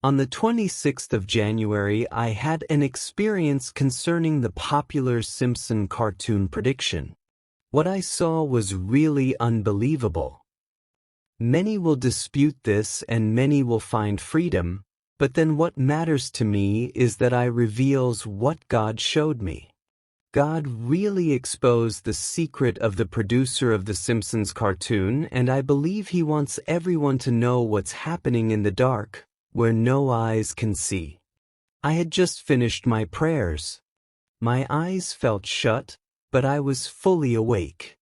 On the 26th of January, I had an experience concerning the popular Simpson cartoon prediction. What I saw was really unbelievable. Many will dispute this and many will find freedom, but then what matters to me is that I reveals what God showed me. God really exposed the secret of the producer of the Simpsons cartoon, and I believe he wants everyone to know what's happening in the dark, where no eyes can see. I had just finished my prayers. My eyes felt shut, but I was fully awake.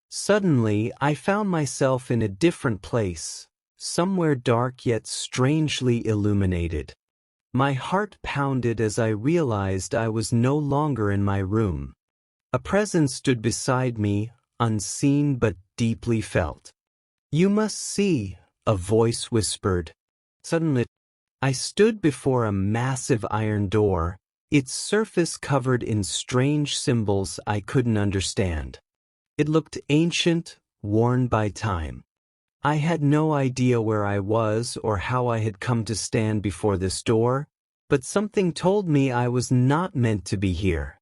Suddenly, I found myself in a different place, somewhere dark yet strangely illuminated. My heart pounded as I realized I was no longer in my room. A presence stood beside me, unseen but deeply felt. "You must see," a voice whispered. Suddenly, I stood before a massive iron door, its surface covered in strange symbols I couldn't understand. It looked ancient, worn by time. I had no idea where I was or how I had come to stand before this door, but something told me I was not meant to be here.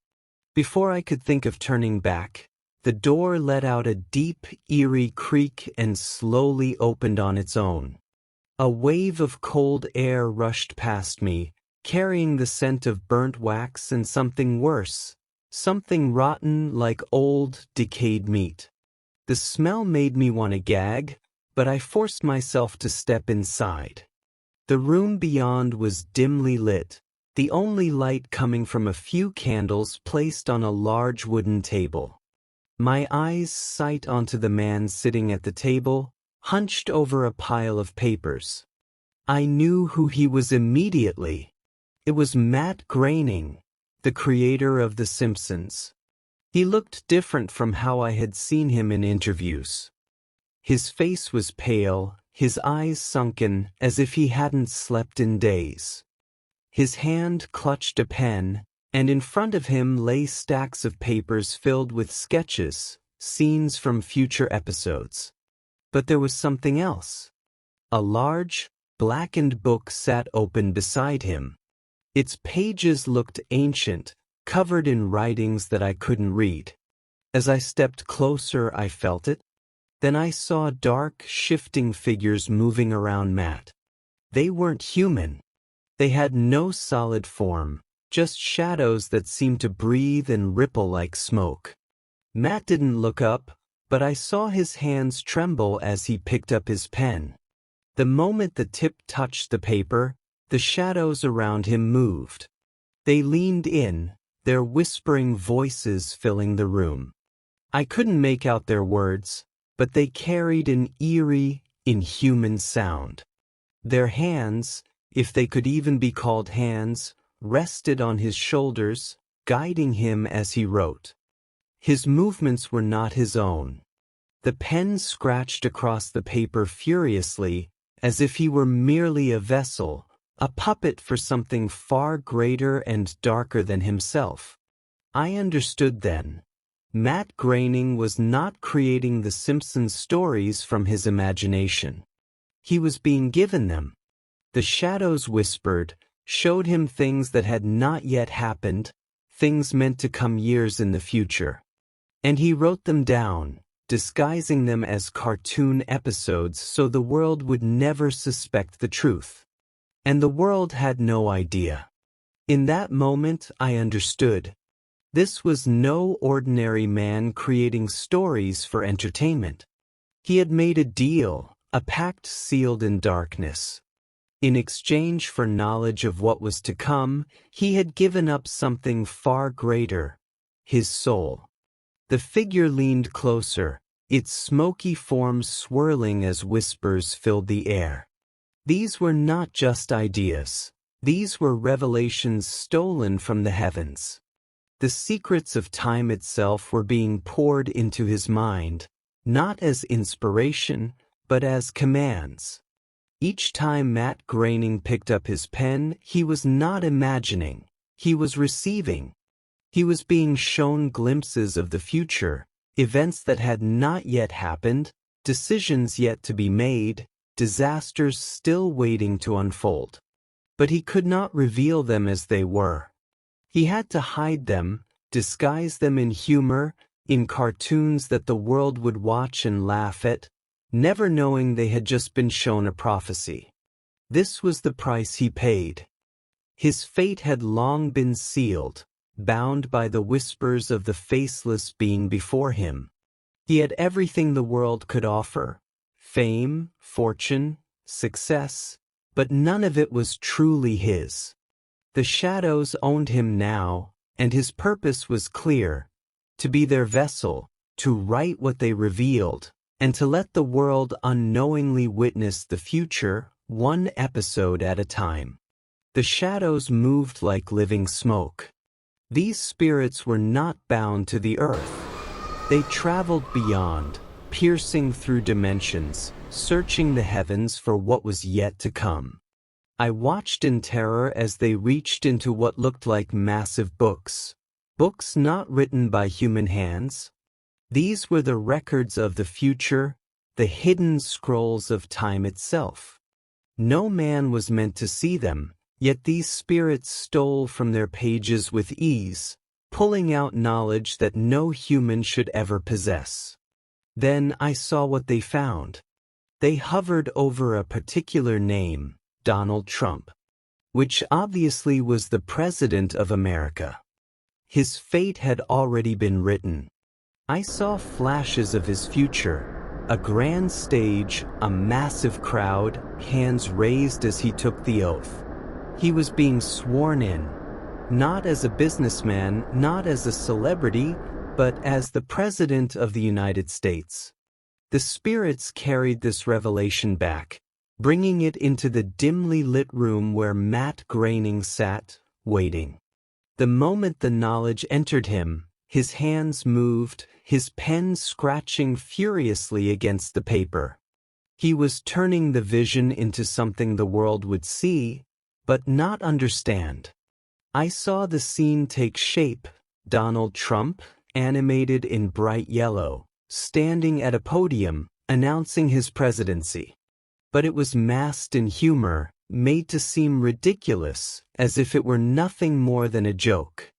Before I could think of turning back, the door let out a deep, eerie creak and slowly opened on its own. A wave of cold air rushed past me, carrying the scent of burnt wax and something worse, something rotten like old, decayed meat. The smell made me want to gag, but I forced myself to step inside. The room beyond was dimly lit, the only light coming from a few candles placed on a large wooden table. My eyes sight onto the man sitting at the table, hunched over a pile of papers. I knew who he was immediately. It was Matt Groening, the creator of The Simpsons. He looked different from how I had seen him in interviews. His face was pale, his eyes sunken, as if he hadn't slept in days. His hand clutched a pen, and in front of him lay stacks of papers filled with sketches, scenes from future episodes. But there was something else. A large, blackened book sat open beside him. Its pages looked ancient, covered in writings that I couldn't read. As I stepped closer, I felt it. Then I saw dark, shifting figures moving around Matt. They weren't human. They had no solid form, just shadows that seemed to breathe and ripple like smoke. Matt didn't look up, but I saw his hands tremble as he picked up his pen. The moment the tip touched the paper, the shadows around him moved. They leaned in, their whispering voices filling the room. I couldn't make out their words, but they carried an eerie, inhuman sound. Their hands, if they could even be called hands, rested on his shoulders, guiding him as he wrote. His movements were not his own. The pen scratched across the paper furiously, as if he were merely a vessel, a puppet for something far greater and darker than himself. I understood then. Matt Groening was not creating the Simpsons stories from his imagination. He was being given them. The shadows whispered, showed him things that had not yet happened, things meant to come years in the future. And he wrote them down, disguising them as cartoon episodes so the world would never suspect the truth. And the world had no idea. In that moment, I understood. This was no ordinary man creating stories for entertainment. He had made a deal, a pact sealed in darkness. In exchange for knowledge of what was to come, he had given up something far greater, his soul. The figure leaned closer, its smoky form swirling as whispers filled the air. These were not just ideas. These were revelations stolen from the heavens. The secrets of time itself were being poured into his mind, not as inspiration, but as commands. Each time Matt Groening picked up his pen, he was not imagining, he was receiving. He was being shown glimpses of the future, events that had not yet happened, decisions yet to be made, disasters still waiting to unfold. but he could not reveal them as they were. He had to hide them, disguise them in humor, in cartoons that the world would watch and laugh at, never knowing they had just been shown a prophecy. This was the price he paid. His fate had long been sealed, bound by the whispers of the faceless being before him. He had everything the world could offer: fame, fortune, success, but none of it was truly his. The shadows owned him now, and his purpose was clear: to be their vessel, to write what they revealed, and to let the world unknowingly witness the future, one episode at a time. The shadows moved like living smoke. These spirits were not bound to the earth. They traveled beyond, piercing through dimensions, searching the heavens for what was yet to come. I watched in terror as they reached into what looked like massive books. Books not written by human hands. These were the records of the future, the hidden scrolls of time itself. No man was meant to see them, yet these spirits stole from their pages with ease, pulling out knowledge that no human should ever possess. Then I saw what they found. They hovered over a particular name, Donald Trump, which obviously was the President of America. His fate had already been written. I saw flashes of his future: a grand stage, a massive crowd, hands raised as he took the oath. He was being sworn in, not as a businessman, not as a celebrity, but as the President of the United States. The spirits carried this revelation back, bringing it into the dimly lit room where Matt Groening sat, waiting. The moment the knowledge entered him, his hands moved, his pen scratching furiously against the paper. He was turning the vision into something the world would see, but not understand. I saw the scene take shape: Donald Trump, animated in bright yellow, standing at a podium, announcing his presidency. But it was masked in humor, made to seem ridiculous, as if it were nothing more than a joke.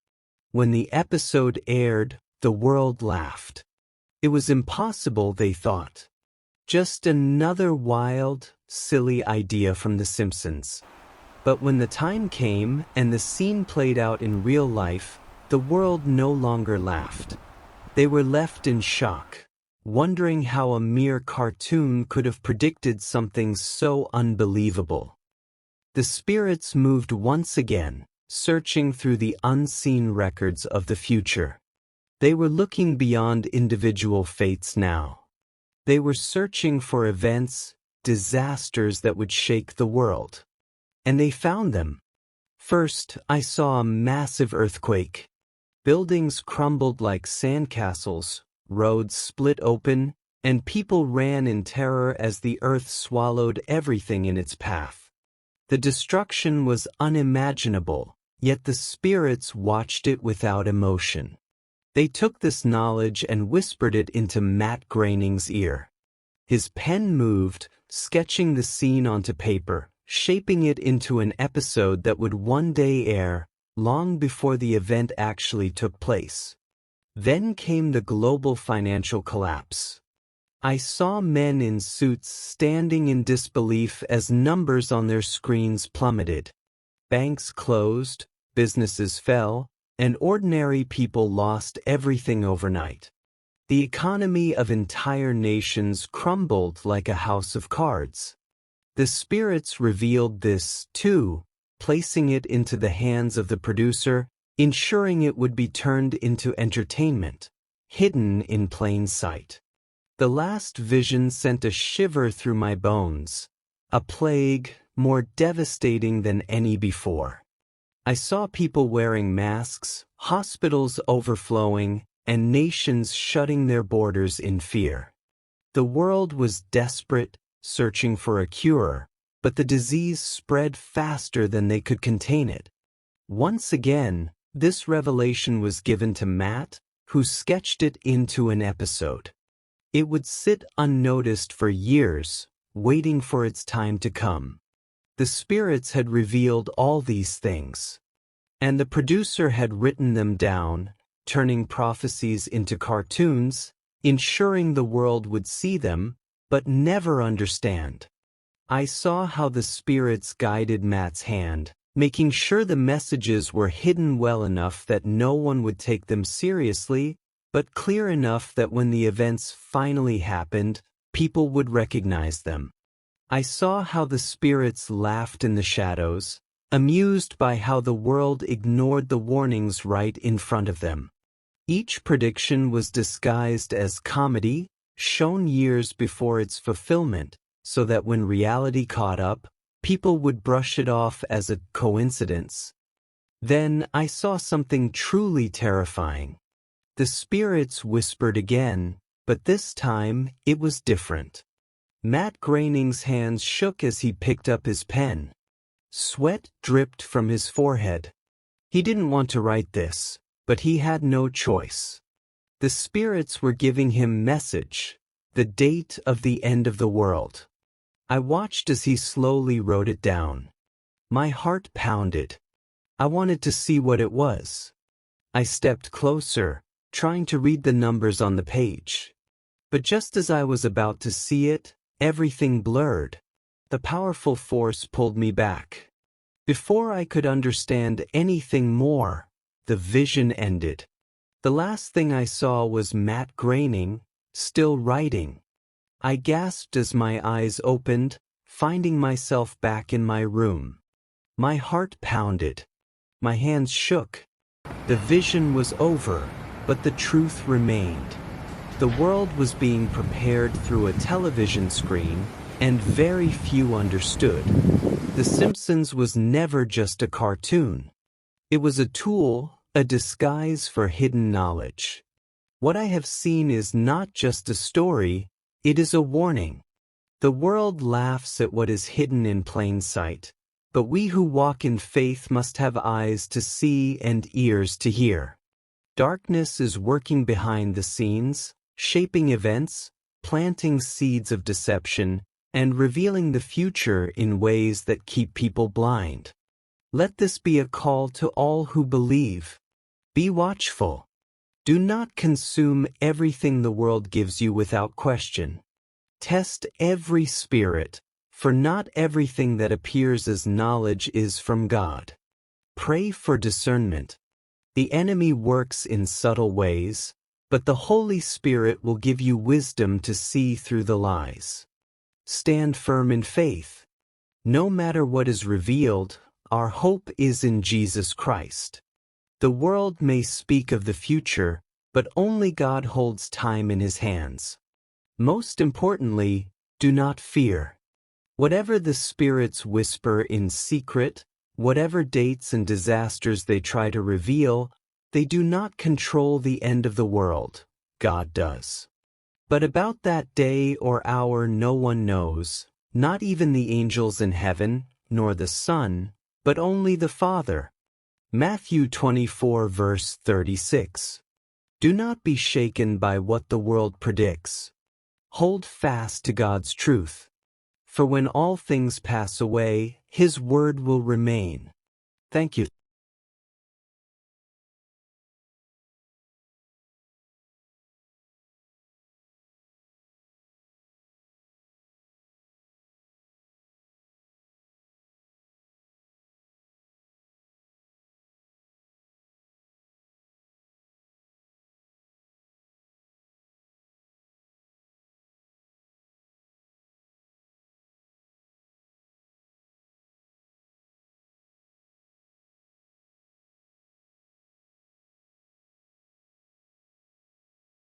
When the episode aired, the world laughed. It was impossible, they thought. Just another wild, silly idea from The Simpsons. But when the time came and the scene played out in real life, the world no longer laughed. They were left in shock, wondering how a mere cartoon could have predicted something so unbelievable. The spirits moved once again, searching through the unseen records of the future. They were looking beyond individual fates now. They were searching for events, disasters that would shake the world. And they found them. First, I saw a massive earthquake. Buildings crumbled like sandcastles, roads split open, and people ran in terror as the earth swallowed everything in its path. The destruction was unimaginable, yet the spirits watched it without emotion. They took this knowledge and whispered it into Matt Groening's ear. His pen moved, sketching the scene onto paper, shaping it into an episode that would one day air, long before the event actually took place. Then came the global financial collapse. I saw men in suits standing in disbelief as numbers on their screens plummeted. Banks closed, businesses fell, and ordinary people lost everything overnight. The economy of entire nations crumbled like a house of cards. The spirits revealed this, too, placing it into the hands of the producer, ensuring it would be turned into entertainment, hidden in plain sight. The last vision sent a shiver through my bones, a plague more devastating than any before. I saw people wearing masks, hospitals overflowing, and nations shutting their borders in fear. The world was desperate, searching for a cure, but the disease spread faster than they could contain it. Once again, this revelation was given to Matt, who sketched it into an episode. It would sit unnoticed for years, waiting for its time to come. The spirits had revealed all these things. And the producer had written them down, turning prophecies into cartoons, ensuring the world would see them, but never understand. I saw how the spirits guided Matt's hand, making sure the messages were hidden well enough that no one would take them seriously, but clear enough that when the events finally happened, people would recognize them. I saw how the spirits laughed in the shadows, amused by how the world ignored the warnings right in front of them. Each prediction was disguised as comedy, shown years before its fulfillment, so that when reality caught up, people would brush it off as a coincidence. Then I saw something truly terrifying. The spirits whispered again, but this time it was different. Matt Groening's hands shook as he picked up his pen. Sweat dripped from his forehead. He didn't want to write this, but he had no choice. The spirits were giving him message, the date of the end of the world. I watched as he slowly wrote it down. My heart pounded. I wanted to see what it was. I stepped closer, trying to read the numbers on the page. But just as I was about to see it, everything blurred. The powerful force pulled me back. Before I could understand anything more, the vision ended. The last thing I saw was Matt Groening, still writing. I gasped as my eyes opened, finding myself back in my room. My heart pounded. My hands shook. The vision was over, but the truth remained. The world was being prepared through a television screen, and very few understood. The Simpsons was never just a cartoon. It was a tool, a disguise for hidden knowledge. What I have seen is not just a story, it is a warning. The world laughs at what is hidden in plain sight, but we who walk in faith must have eyes to see and ears to hear. Darkness is working behind the scenes, shaping events, planting seeds of deception, and revealing the future in ways that keep people blind. Let this be a call to all who believe. Be watchful. Do not consume everything the world gives you without question. Test every spirit, for not everything that appears as knowledge is from God. Pray for discernment. The enemy works in subtle ways, but the Holy Spirit will give you wisdom to see through the lies. Stand firm in faith. No matter what is revealed, our hope is in Jesus Christ. The world may speak of the future, but only God holds time in His hands. Most importantly, do not fear. Whatever the spirits whisper in secret, whatever dates and disasters they try to reveal, they do not control the end of the world. God does. But about that day or hour no one knows, not even the angels in heaven, nor the Son, but only the Father. Matthew 24 verse 36. Do not be shaken by what the world predicts. Hold fast to God's truth. For when all things pass away, His word will remain. Thank you.